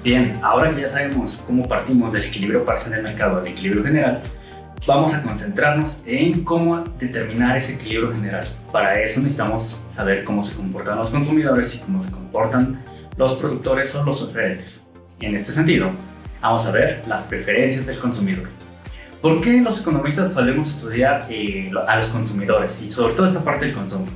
Bien, ahora que ya sabemos cómo partimos del equilibrio parcial del mercado al equilibrio general, vamos a concentrarnos en cómo determinar ese equilibrio general. Para eso necesitamos saber cómo se comportan los consumidores y cómo se comportan los productores o los oferentes. En este sentido, vamos a ver las preferencias del consumidor. ¿Por qué los economistas solemos estudiar a los consumidores y sobre todo esta parte del consumo?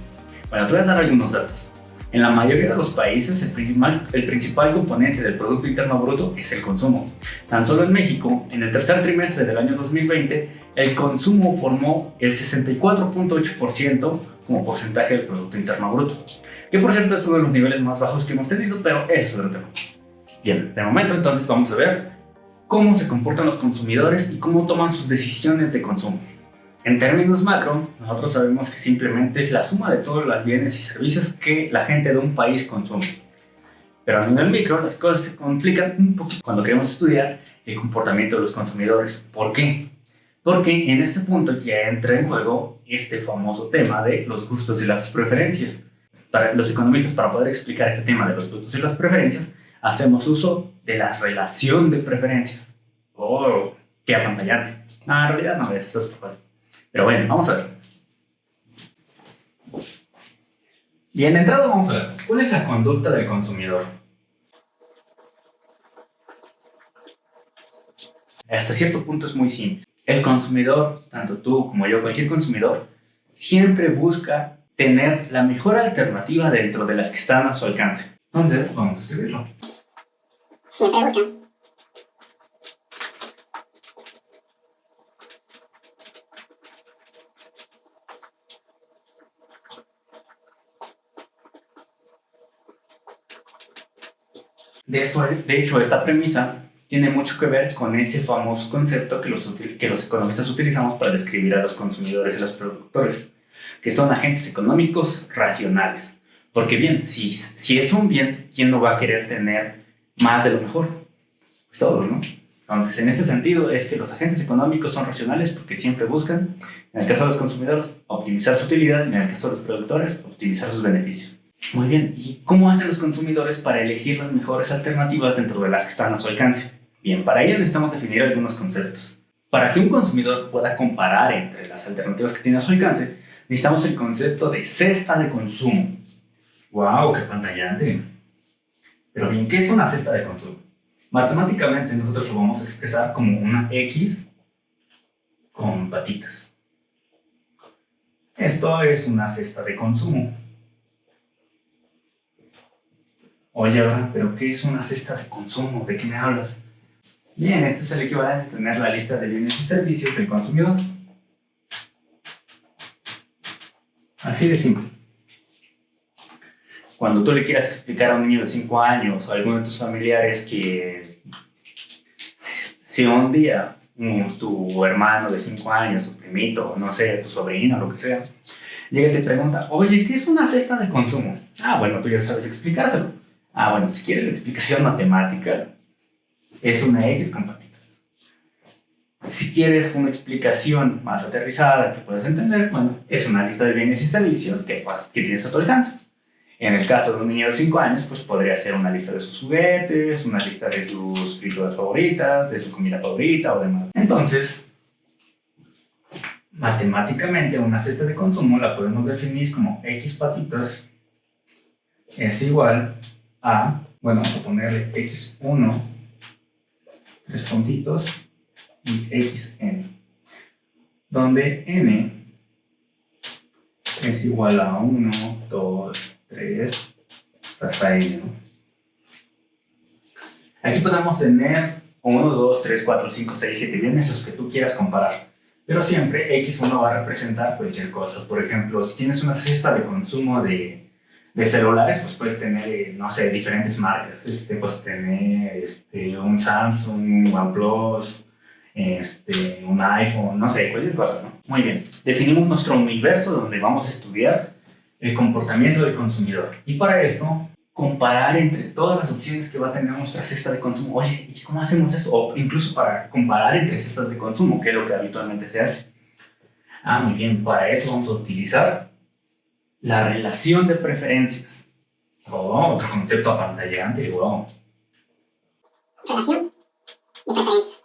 Bueno, te voy a dar algunos datos. En la mayoría de los países, el principal componente del Producto Interno Bruto es el consumo. Tan solo en México, en el tercer trimestre del año 2020, el consumo formó el 64.8% como porcentaje del Producto Interno Bruto, que por cierto es uno de los niveles más bajos que hemos tenido, pero ese es otro tema. Bien, de momento entonces vamos a ver cómo se comportan los consumidores y cómo toman sus decisiones de consumo. En términos macro, nosotros sabemos que simplemente es la suma de todos los bienes y servicios que la gente de un país consume. Pero a nivel micro, las cosas se complican un poquito cuando queremos estudiar el comportamiento de los consumidores. ¿Por qué? Porque en este punto ya entra en juego este famoso tema de los gustos y las preferencias. Para los economistas, para poder explicar este tema de los gustos y las preferencias, hacemos uso de la relación de preferencias. ¡Oh, qué apantallante! No, en realidad no, esto es fácil. Pero bueno, vamos a ver. Bien, de entrada vamos a ver, ¿cuál es la conducta del consumidor? Hasta cierto punto es muy simple. El consumidor, tanto tú como yo, cualquier consumidor, siempre busca tener la mejor alternativa dentro de las que están a su alcance. Entonces, vamos a escribirlo. Siempre buscan. De hecho, esta premisa tiene mucho que ver con ese famoso concepto que los economistas utilizamos para describir a los consumidores y los productores, que son agentes económicos racionales. Porque bien, si es un bien, ¿quién no va a querer tener más de lo mejor? Pues todos, ¿no? Entonces, en este sentido, es que los agentes económicos son racionales porque siempre buscan, en el caso de los consumidores, optimizar su utilidad y en el caso de los productores, optimizar sus beneficios. Muy bien, ¿y cómo hacen los consumidores para elegir las mejores alternativas dentro de las que están a su alcance? Bien, para ello necesitamos definir algunos conceptos. Para que un consumidor pueda comparar entre las alternativas que tiene a su alcance, necesitamos el concepto de cesta de consumo. ¡Wow! ¡Qué pantallante! Pero bien, ¿qué es una cesta de consumo? Matemáticamente nosotros lo vamos a expresar como una X con patitas. Esto es una cesta de consumo. Oye, Abraham, ¿pero qué es una cesta de consumo? ¿De qué me hablas? Bien, este es el equivalente a tener la lista de bienes y servicios del consumidor. Así de simple. Cuando tú le quieras explicar a un niño de 5 años o a alguno de tus familiares que si un día tu hermano de 5 años, tu primito, no sé, tu sobrino, lo que sea, llega y te pregunta, oye, ¿qué es una cesta de consumo? Ah, bueno, tú ya sabes explicárselo. Ah, bueno, si quieres la explicación matemática, es una X con patitas. Si quieres una explicación más aterrizada que puedas entender, bueno, es una lista de bienes y servicios que tienes a tu alcance. En el caso de un niño de 5 años, pues podría ser una lista de sus juguetes, una lista de sus frituras favoritas, de su comida favorita o demás. Entonces, matemáticamente, una cesta de consumo la podemos definir como X patitas es igual a, bueno, vamos a ponerle X1, 3 puntitos, y XN, donde N es igual a 1, 2, 3, hasta N, ¿no? Aquí podemos tener 1, 2, 3, 4, 5, 6, 7 bienes, los que tú quieras comparar. Pero siempre X1 va a representar cualquier cosa. Por ejemplo, si tienes una cesta de consumo de celulares, pues puedes tener, no sé, diferentes marcas. Puedes tener un Samsung, un OnePlus, un iPhone, no sé, cualquier cosa, ¿no? Muy bien, definimos nuestro universo donde vamos a estudiar el comportamiento del consumidor. Y para esto, comparar entre todas las opciones que va a tener nuestra cesta de consumo. Oye, ¿y cómo hacemos eso? O incluso para comparar entre cestas de consumo, que es lo que habitualmente se hace. Ah, muy bien, para eso vamos a utilizar la relación de preferencias. Oh, otro concepto apantallante, wow. Relación de preferencias.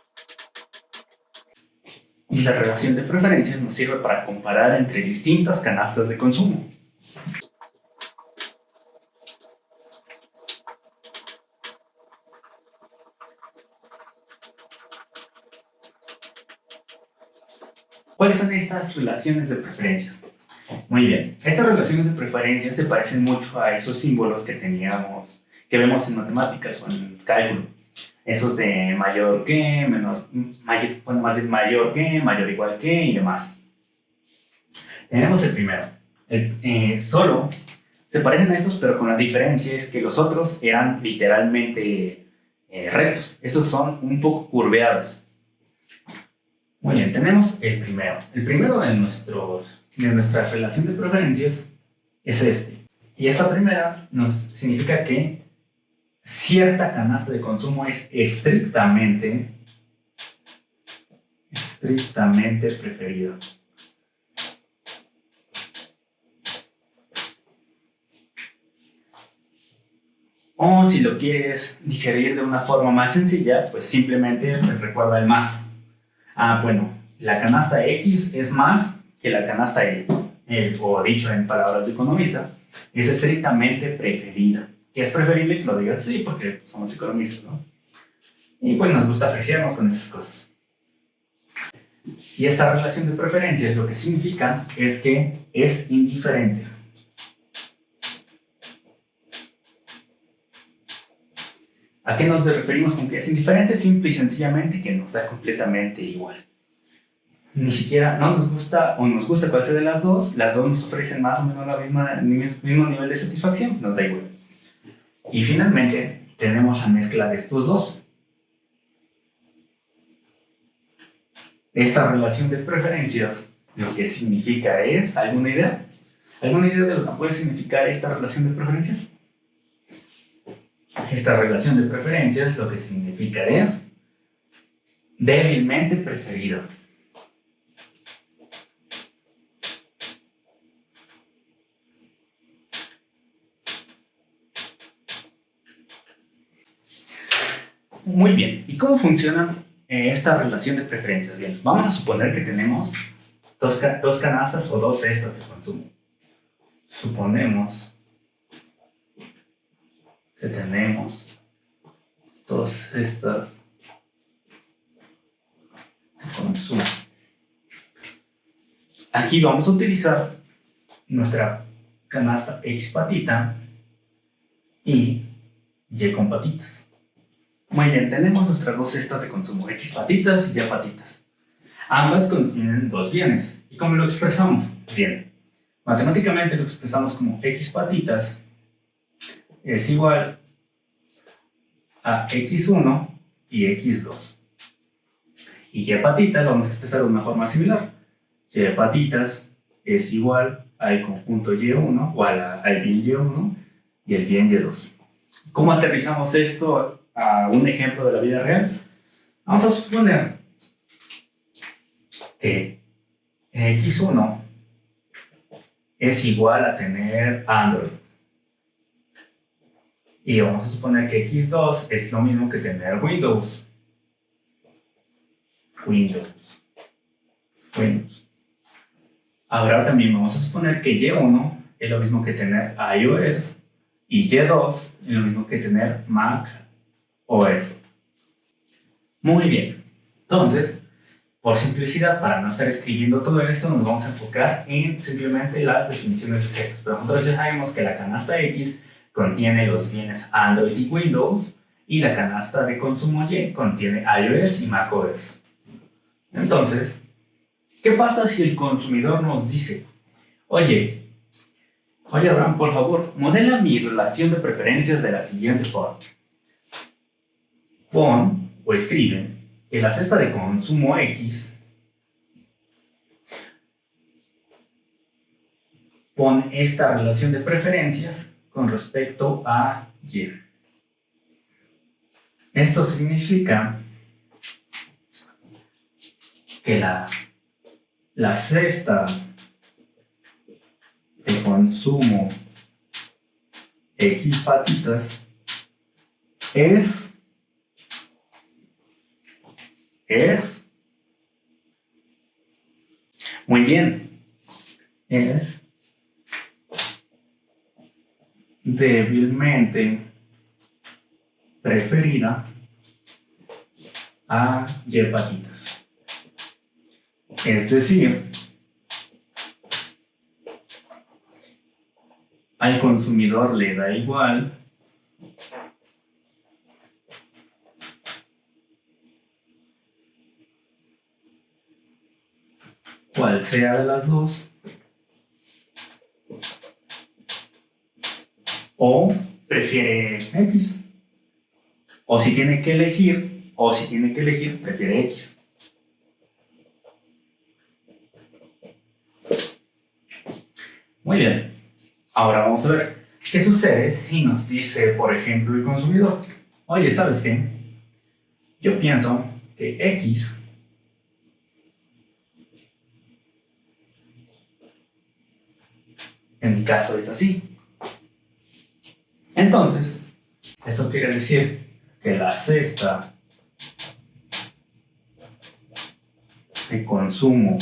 Y la relación de preferencias nos sirve para comparar entre distintas canastas de consumo. ¿Cuáles son estas relaciones de preferencias? Muy bien, estas relaciones de preferencias se parecen mucho a esos símbolos que vemos en matemáticas o en cálculo. Esos de mayor que, más bien mayor que, mayor igual que y demás. Tenemos el primero. Solo se parecen a estos, pero con la diferencia es que los otros eran literalmente rectos. Estos son un poco curveados. Muy bien, tenemos el primero. El primero de nuestra relación de preferencias es este. Y esta primera significa que cierta canasta de consumo es estrictamente preferida. O si lo quieres digerir de una forma más sencilla, pues simplemente recuerda el más. Bueno, la canasta X es más que la canasta Y. O dicho en palabras de economista, es estrictamente preferida. ¿Qué es preferible? Que lo digas así porque somos economistas, ¿no? Y pues nos gusta apreciarnos con esas cosas. Y esta relación de preferencias lo que significa es que es indiferente. ¿A qué nos referimos con que es indiferente? Simple y sencillamente que nos da completamente igual. Ni siquiera no nos gusta o nos gusta cuál sea de las dos nos ofrecen más o menos el mismo nivel de satisfacción, nos da igual. Y finalmente tenemos la mezcla de estos dos. Esta relación de preferencias lo que significa es, ¿alguna idea? ¿Alguna idea de lo que puede significar esta relación de preferencias? Esta relación de preferencias lo que significa es débilmente preferido. Muy bien, ¿y cómo funciona esta relación de preferencias? Bien, vamos a suponer que tenemos dos canastas o dos cestas de consumo. Suponemos que tenemos dos cestas de consumo. Aquí vamos a utilizar nuestra canasta X patita y Y con patitas. Muy bien, tenemos nuestras dos cestas de consumo, X patitas y Y patitas. Ambas contienen dos bienes. ¿Y cómo lo expresamos? Bien, matemáticamente lo expresamos como X patitas es igual a X1 y X2. Y Y patitas vamos a expresar de una forma similar. Y patitas es igual al conjunto Y1 o al bien Y1 y el bien Y2. ¿Cómo aterrizamos esto a un ejemplo de la vida real? Vamos a suponer que X1 es igual a tener Android. Y vamos a suponer que X2 es lo mismo que tener Windows. Ahora también vamos a suponer que Y1 es lo mismo que tener iOS y Y2 es lo mismo que tener Mac OS. Muy bien. Entonces, por simplicidad, para no estar escribiendo todo esto, nos vamos a enfocar en simplemente las definiciones de cestas. Pero nosotros ya sabemos que la canasta X contiene los bienes Android y Windows y la canasta de consumo Y contiene iOS y macOS. Entonces, ¿qué pasa si el consumidor nos dice, oye Abraham, por favor, modela mi relación de preferencias de la siguiente forma? Pon o escribe que la cesta de consumo X pon esta relación de preferencias con respecto a Y. Esto significa que la cesta de consumo X patitas es es, muy bien, es débilmente preferida a Y patitas. Es decir, al consumidor le da igual cuál sea de las dos, o prefiere X, o si tiene que elegir, prefiere X. Muy bien, ahora vamos a ver qué sucede si nos dice, por ejemplo, el consumidor: oye, ¿sabes qué? Yo pienso que X en mi caso es así. Entonces, esto quiere decir que la cesta de consumo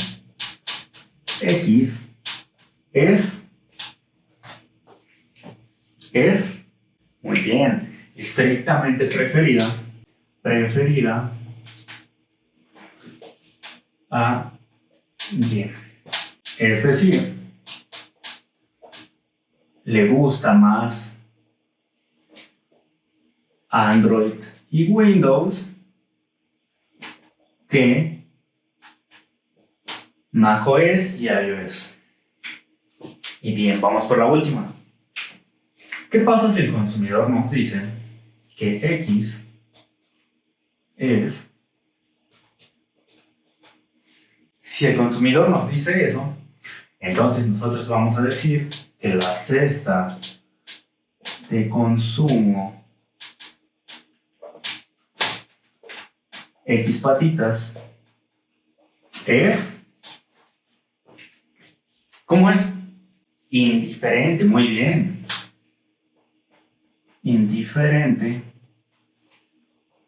X es, muy bien, estrictamente preferida a Y. Es decir, le gusta más Android y Windows que macOS y iOS. Y bien, vamos por la última. ¿Qué pasa si el consumidor nos dice que X es... Si el consumidor nos dice eso, entonces nosotros vamos a decir que la cesta de consumo X patitas es... ¿Cómo es? Indiferente, muy bien. Indiferente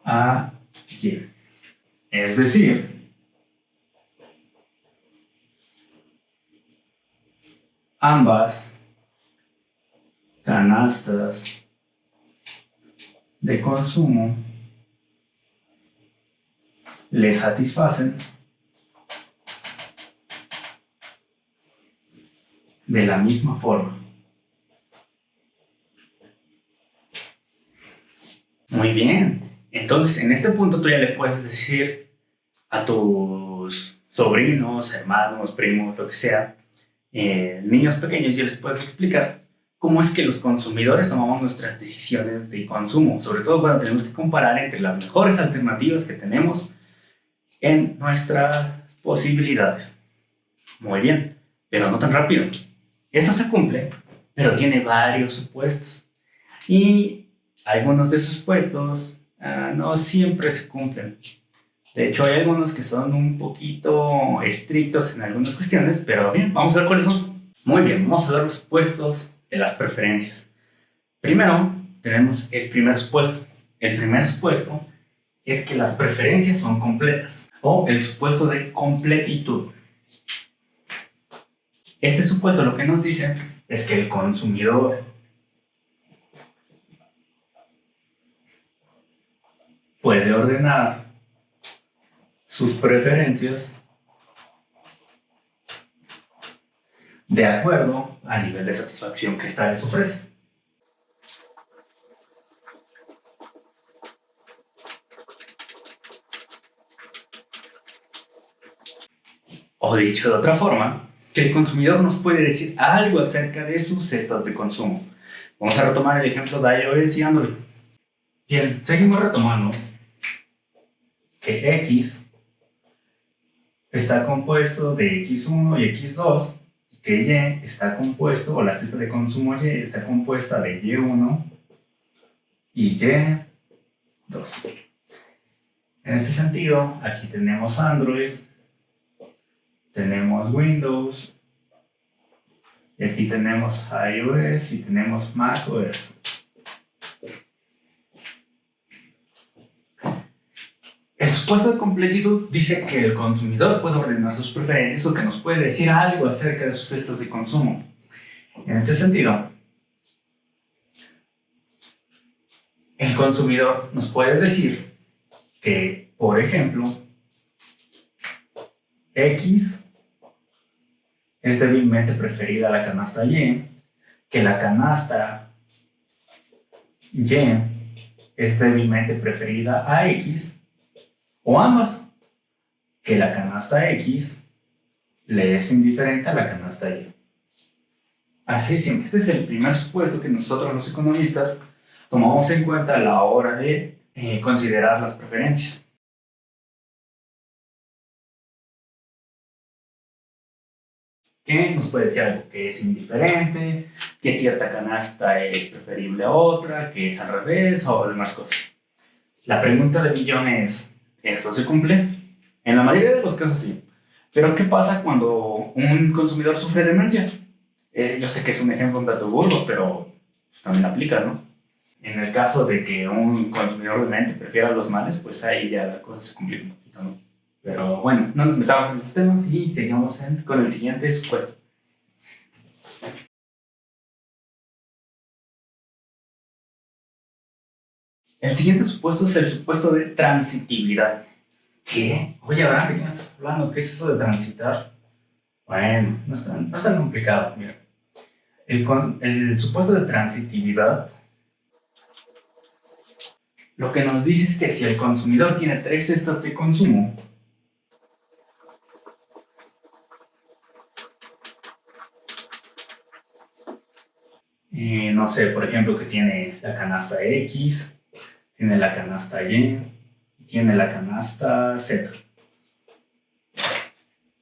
a Y. Es decir, ambas canastas de consumo le satisfacen de la misma forma. Muy bien. Entonces, en este punto tú ya le puedes decir a tus sobrinos, hermanos, primos, lo que sea, niños pequeños, ya les puedes explicar cómo es que los consumidores tomamos nuestras decisiones de consumo, sobre todo cuando tenemos que comparar entre las mejores alternativas que tenemos en nuestras posibilidades. Muy bien, pero no tan rápido. Esto se cumple, pero tiene varios supuestos. Y algunos de esos supuestos no siempre se cumplen. De hecho, hay algunos que son un poquito estrictos en algunas cuestiones, pero bien, vamos a ver cuáles son. Muy bien, vamos a ver los supuestos de las preferencias. Primero, tenemos el primer supuesto. El primer supuesto es que las preferencias son completas, o el supuesto de completitud. Este supuesto lo que nos dice es que el consumidor puede ordenar sus preferencias de acuerdo al nivel de satisfacción que ésta les ofrece. O dicho de otra forma, que el consumidor nos puede decir algo acerca de sus cestas de consumo. Vamos a retomar el ejemplo de iOS y Android. Bien, seguimos retomando que X está compuesto de X1 y X2, y que Y está compuesto, o la cesta de consumo Y está compuesta de Y1 y Y2. En este sentido, aquí tenemos Android, tenemos Windows, y aquí tenemos iOS y tenemos macOS. Estos supuesto de completitud dice que el consumidor puede ordenar sus preferencias o que nos puede decir algo acerca de sus cestas de consumo. En este sentido, el consumidor nos puede decir que, por ejemplo, X es débilmente preferida a la canasta Y, que la canasta Y es débilmente preferida a X, o ambas, que la canasta X le es indiferente a la canasta Y. Así siempre, este es el primer supuesto que nosotros los economistas tomamos en cuenta a la hora de considerar las preferencias. Que nos puede decir algo que es indiferente, que cierta canasta es preferible a otra, que es al revés o demás cosas. La pregunta del millón es, ¿esto se cumple? En la mayoría de los casos sí. Pero ¿qué pasa cuando un consumidor sufre demencia? Yo sé que es un ejemplo un dato burdo, pero también aplica, ¿no? En el caso de que un consumidor demente prefiera los males, pues ahí ya la cosa se complica un poquito, ¿no? Pero bueno, no nos metamos en los temas y seguimos con el siguiente supuesto. El siguiente supuesto es el supuesto de transitividad. ¿Qué? Oye, Abraham, ¿de qué me estás hablando? ¿Qué es eso de transitar? Bueno, no es tan complicado. Mira, el supuesto de transitividad lo que nos dice es que si el consumidor tiene 3 cestas de consumo, no sé, por ejemplo, que tiene la canasta X, tiene la canasta Y, tiene la canasta Z.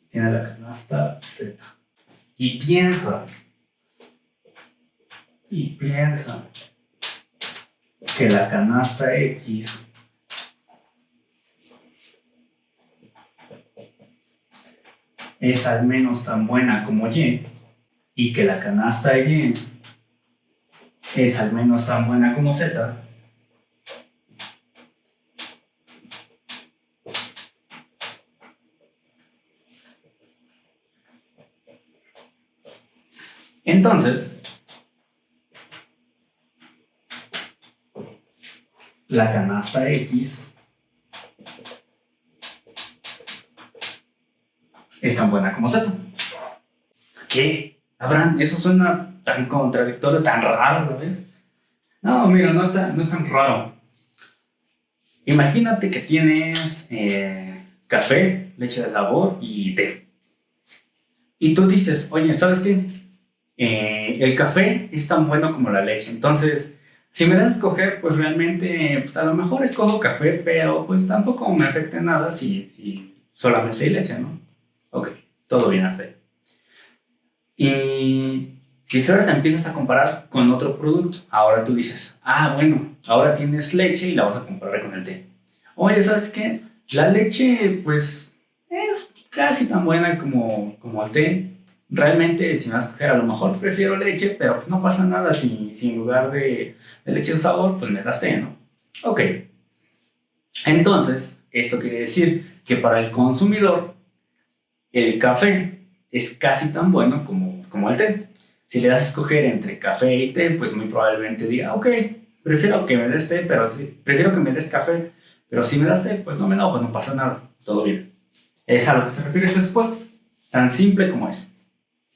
Tiene la canasta Z. Y piensa que la canasta X es al menos tan buena como y que la canasta Y es al menos tan buena como Z, entonces la canasta X es tan buena como Z. ¿Qué? Abraham, eso suena tan contradictorio, tan raro, ¿ves? No, mira, no es tan raro. Imagínate que tienes café, leche de sabor y té. Y tú dices, oye, ¿sabes qué? El café es tan bueno como la leche. Entonces, si me das a escoger, pues realmente, pues a lo mejor escojo café, pero pues tampoco me afecta nada si solamente hay leche, ¿no? Ok, todo bien hasta ahí. Y si ahora empiezas a comparar con otro producto, ahora tú dices, bueno, ahora tienes leche y la vas a comparar con el té. Oye, ¿sabes qué? La leche, pues, es casi tan buena como el té. Realmente, si me vas a escoger, a lo mejor prefiero leche, pero pues no pasa nada si en lugar de leche de sabor, pues me das té, ¿no? Ok. Entonces, esto quiere decir que para el consumidor, el café es casi tan bueno como el té. Si le das a escoger entre café y té, pues muy probablemente diga, ok, prefiero que me des té, pero prefiero que me des café, pero si me das té, pues no me enojo, no pasa nada, todo bien. Es a lo que se refiere este supuesto, tan simple como es.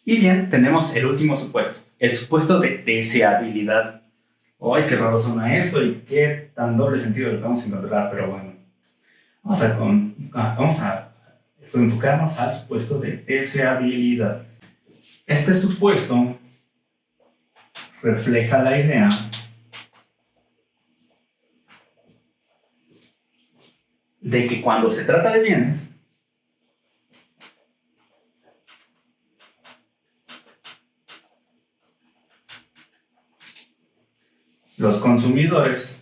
Y bien, tenemos el último supuesto, el supuesto de deseabilidad. ¡Ay, qué raro suena eso! Y qué tan doble sentido lo vamos a encontrar, pero bueno. Vamos a enfocarnos al supuesto de deseabilidad. Este supuesto refleja la idea de que cuando se trata de bienes, los consumidores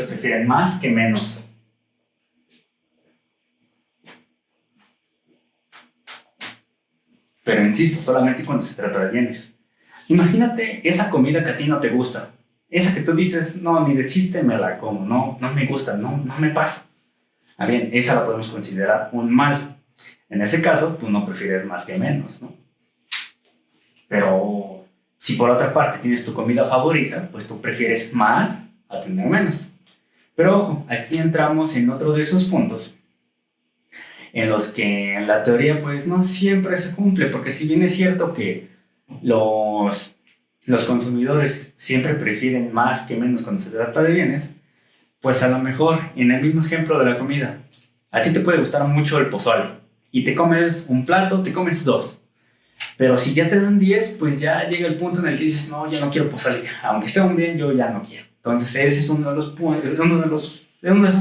prefieren más que menos. Pero insisto, solamente cuando se trata de bienes. Imagínate esa comida que a ti no te gusta. Esa que tú dices, no, ni de chiste me la como, no me gusta, no me pasa. Ah, bien, esa la podemos considerar un mal. En ese caso, tú no prefieres más que menos, ¿no? Pero si por otra parte tienes tu comida favorita, pues tú prefieres más a tener menos. Pero ojo, aquí entramos en otro de esos puntos en los que en la teoría pues no siempre se cumple, porque si bien es cierto que los consumidores siempre prefieren más que menos cuando se trata de bienes, pues a lo mejor en el mismo ejemplo de la comida, a ti te puede gustar mucho el pozole y te comes un plato, te comes dos. Pero si ya te dan 10, pues ya llega el punto en el que dices, no, ya no quiero pozole, aunque sea un bien, yo ya no quiero. Entonces ese es uno de esos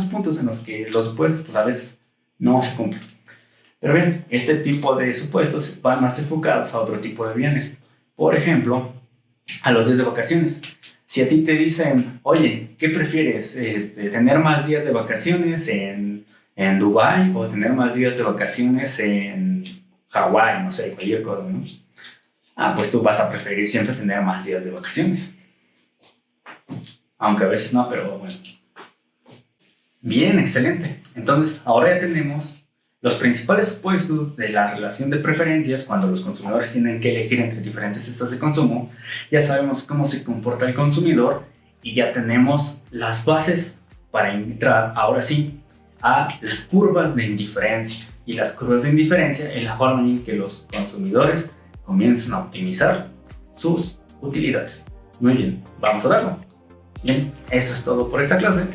puntos en los que los supuestos pues a veces no se cumplen. Pero bien, este tipo de supuestos van más enfocados a otro tipo de bienes. Por ejemplo, a los días de vacaciones. Si a ti te dicen, oye, ¿qué prefieres? ¿Tener más días de vacaciones en Dubái o tener más días de vacaciones en Hawái? No sé, cualquier cosa, ¿no? Ah, pues tú vas a preferir siempre tener más días de vacaciones. Aunque a veces no, pero bueno. Bien, excelente. Entonces, ahora ya tenemos los principales supuestos de la relación de preferencias cuando los consumidores tienen que elegir entre diferentes cestas de consumo. Ya sabemos cómo se comporta el consumidor y ya tenemos las bases para entrar, ahora sí, a las curvas de indiferencia. Y las curvas de indiferencia es la forma en que los consumidores comienzan a optimizar sus utilidades. Muy bien, vamos a verlo. Bien, eso es todo por esta clase.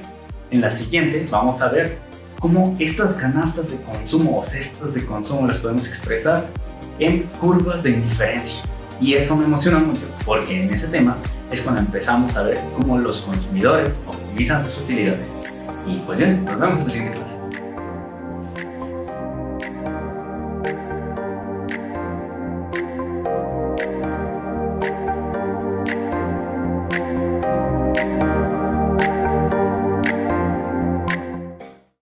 En la siguiente vamos a ver cómo estas canastas de consumo o cestas de consumo las podemos expresar en curvas de indiferencia. Y eso me emociona mucho porque en ese tema es cuando empezamos a ver cómo los consumidores optimizan sus utilidades. Y pues bien, nos vemos en la siguiente clase.